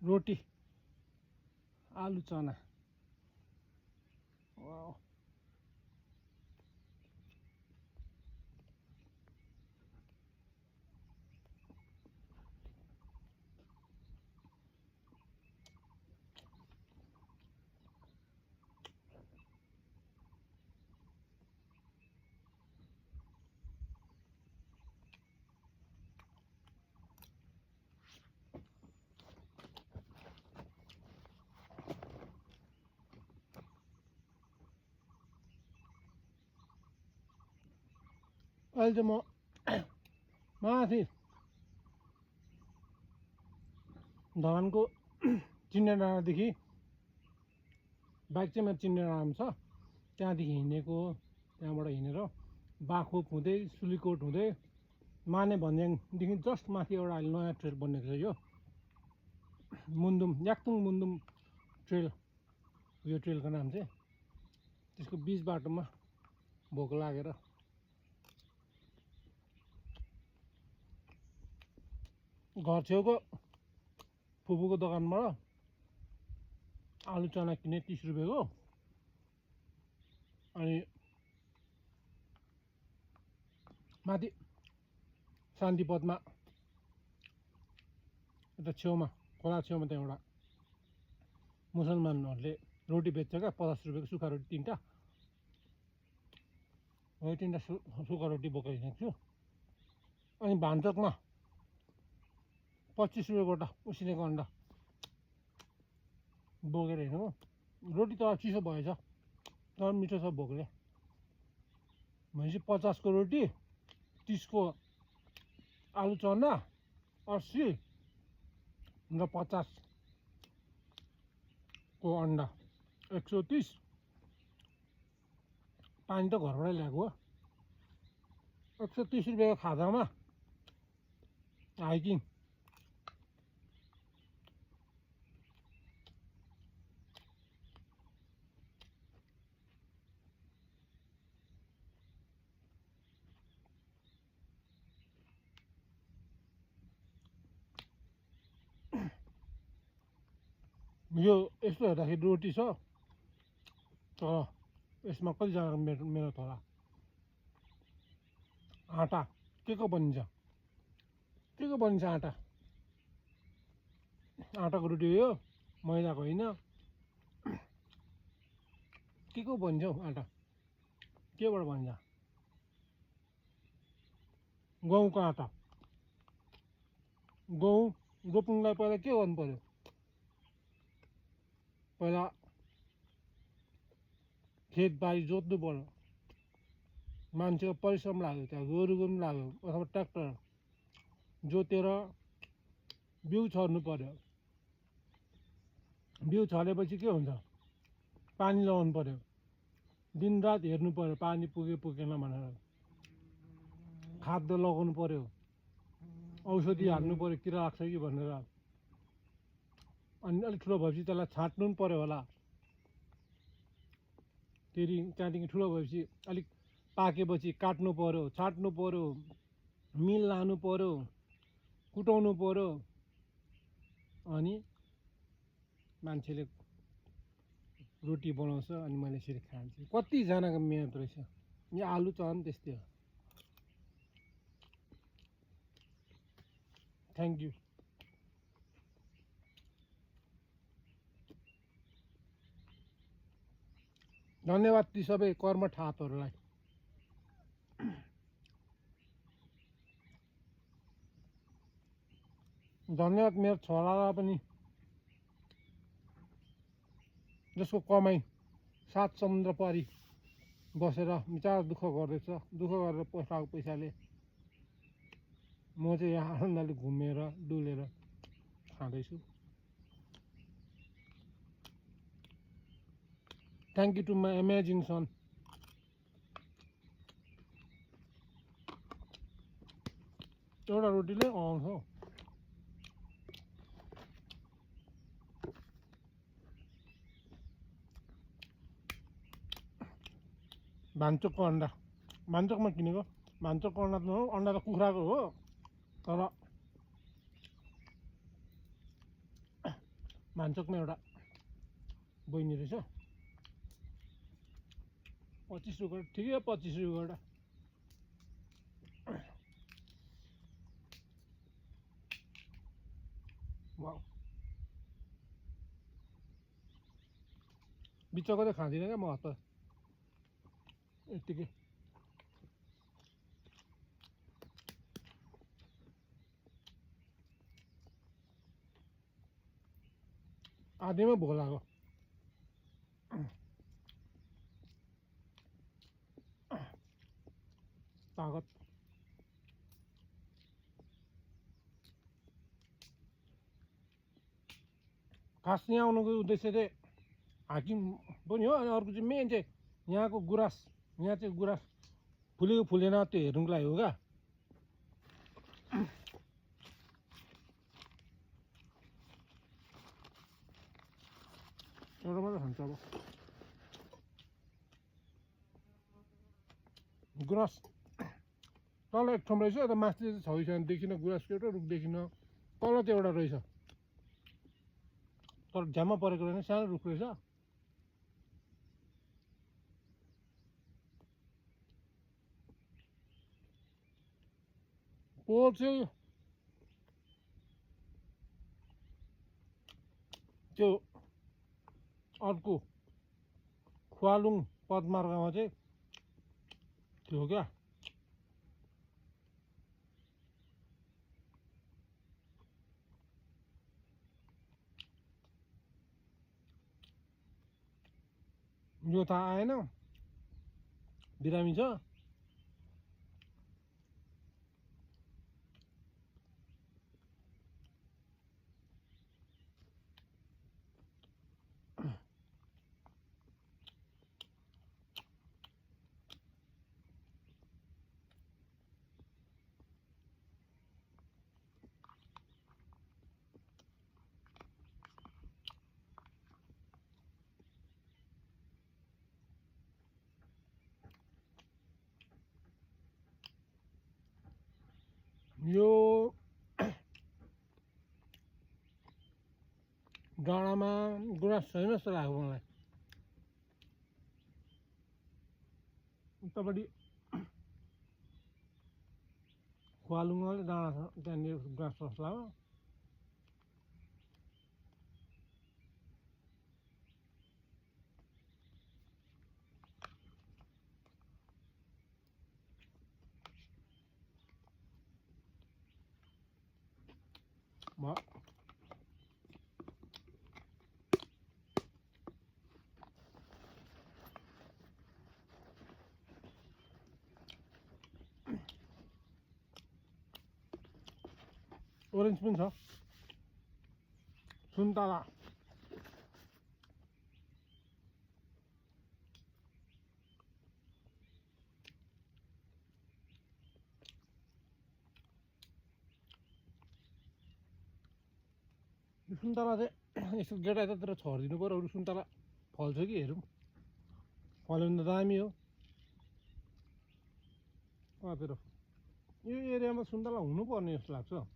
रोटी आलु चना वाउ अहिले चाहिँ म माथि धरानको चिन्ने डाँडादेखि बाइक चाहिँ मेरो चिन्ने डाँडामा छ त्यहाँदेखि हिँडेको त्यहाँबाट हिँडेर बाखुप हुँदै सुलीकोट हुँदै माने भन्ज्याङदेखि जस्ट माथि एउटा अहिले नयाँ ट्रेल बनेको छ यो मुन्दुम याक्तुङ मुन्दुम ट्रेल यो ट्रेलको नाम चाहिँ त्यसको बिच बाटोमा भोक लागेर घर छेउको फुपूको दोकानबाट आलु चना किने 30 रुपियाँको अनि माथि शान्तिपथमा यता छेउमा खोला छेउमा त्यहाँ एउटा मुसलमानहरूले रोटी बेच्छ क्या 50 रुपियाँको सुक्खा रोटी 3टा हो 3टा सुक्खा रोटी बोकेर हिँडेको छु अनि भान्चोकमा 25 रुपियाँ गोटा उसिनेको अन्डा बोकेर हिँडेको रोटी त चिसो भएछ तर मिठो छ भोकले भनेपछि 50 को रोटी 30 को आलु चना 80 र 50 को अन्डा 130 पानी त घरबाटै ल्याएको हो 130 रुपियाँको खाजामा हाइकिङ यो यस्तो हेर्दाखेरि रोटी छ तर यसमा कतिजना मेहनत होला आटा के को बनिन्छ आटा आटाको रोटी हो यो मैदाको होइन के को बनिन्छ हौ आटा केबाट बनिन्छ गहुँको आटा गहुँ रोप्नुलाई पहिला के गर्नु पर्यो पहिला खेतबारी जोत्नु पर्यो मान्छेको परिश्रम लाग्यो त्यहाँ गोरुको पनि लाग्यो अथवा ट्र्याक्टर जोतेर बिउ छर्नु पर्यो बिउ छरेपछि के हुन्छ पानी लगाउनु पर्यो दिनरात हेर्नु पर्यो पानी पुगेन भनेर खाद्य लगाउनु पर्यो औषधि हाल्नु पर्यो किरा लाग्छ कि भनेर अनि अलिक ठुलो भएपछि त्यसलाई छाट्नु पनि पर्यो होला फेरि त्यहाँदेखि ठुलो भएपछि अलिक पाकेपछि काट्नु पर्यो छाट्नु पर्यो मिल लानु पर्यो कुटाउनु पर्यो अनि मान्छेले रोटी बनाउँछ अनि मैले यसरी खान्छु कतिजनाको मेहनत रहेछ यो आलु चना पनि त्यस्तै हो थ्याङ्क यू धन्यवाद ती सबै कर्मठातहरूलाई धन्यवाद मेरो छोरालाई पनि जसको कमाइ 7 समुद्र पारी बसेर विचार दुःख गर्दैछ दुःख गरेर पठाएको पैसाले म चाहिँ यहाँ आनन्दले घुमेर डुलेर खाँदैछु thank you to my amazing son एउटा रोटीले आउँछ भान्चोकको अन्डा भान्चोकमा किनेको भान्चोकको अन्डा त हो अन्डा त कुखुराको हो तर भान्चोकमा एउटा बहिनी रहेछ 25 रुपियाँ ठिकै हो 25 रुपियाँ वाउ बिचको चाहिँ खाँदिनँ क्या म हप्ता यत्तिकै आधैमा भोक लाग्यो तागत खास यहाँ आउनुको उद्देश्य चाहिँ हाकिम पनि हो अनि अर्को चाहिँ मेन चाहिँ यहाँको गुराँस यहाँ चाहिँ गुराँस फुलेको फुलेन त्यो हेर्नुको लागि हो क्या एउटा मात्रै खान्छ अब गुराँस तल एक ठाउँ रहेछ यता माथि चाहिँ छैन देखिन गुराँसको एउटा रुख देखिन तल चाहिँ एउटा रहेछ तर झ्याममा परेको रहेन सानो रुख रहेछ पोहोर चाहिँ त्यो अर्को खुवालुङ पदमार्गमा चाहिँ थियो क्या यो थाहा आएन बिरामी छ यो डाँडामा गुराँस छैन जस्तो लाग्यो मलाई उतापट्टि खुवालुङले डाँडा छ त्यहाँनिर गुराँस जस्तो लाग्यो ओरेन्ज पनि छ सुन्तला सुन्तला चाहिँ यसो गेटा यतातिर छरिदिनु पऱ्यो अरू सुन्तला फल्छ कि हेरौँ फल्यो भने त दामी हो कहाँतिर यो एरियामा सुन्तला हुनुपर्ने जस्तो लाग्छ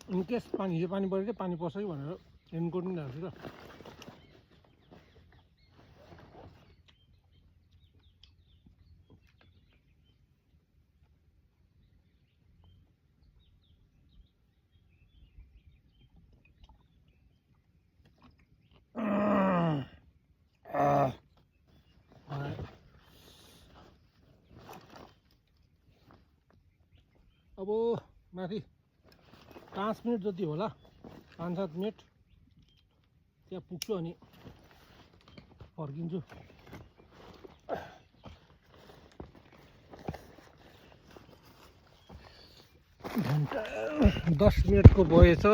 इनकेस पानी हिजो पानी पऱ्यो चाहिँ पानी पर्छ कि भनेर रेनकोट पनि ल्याएको छु त अब माथि 5 मिनट जति होला, 5-7 मिनट त्यहाँ पुग्छु अनि फर्किन्छु। घन्टा 10 मिनटको भएछ।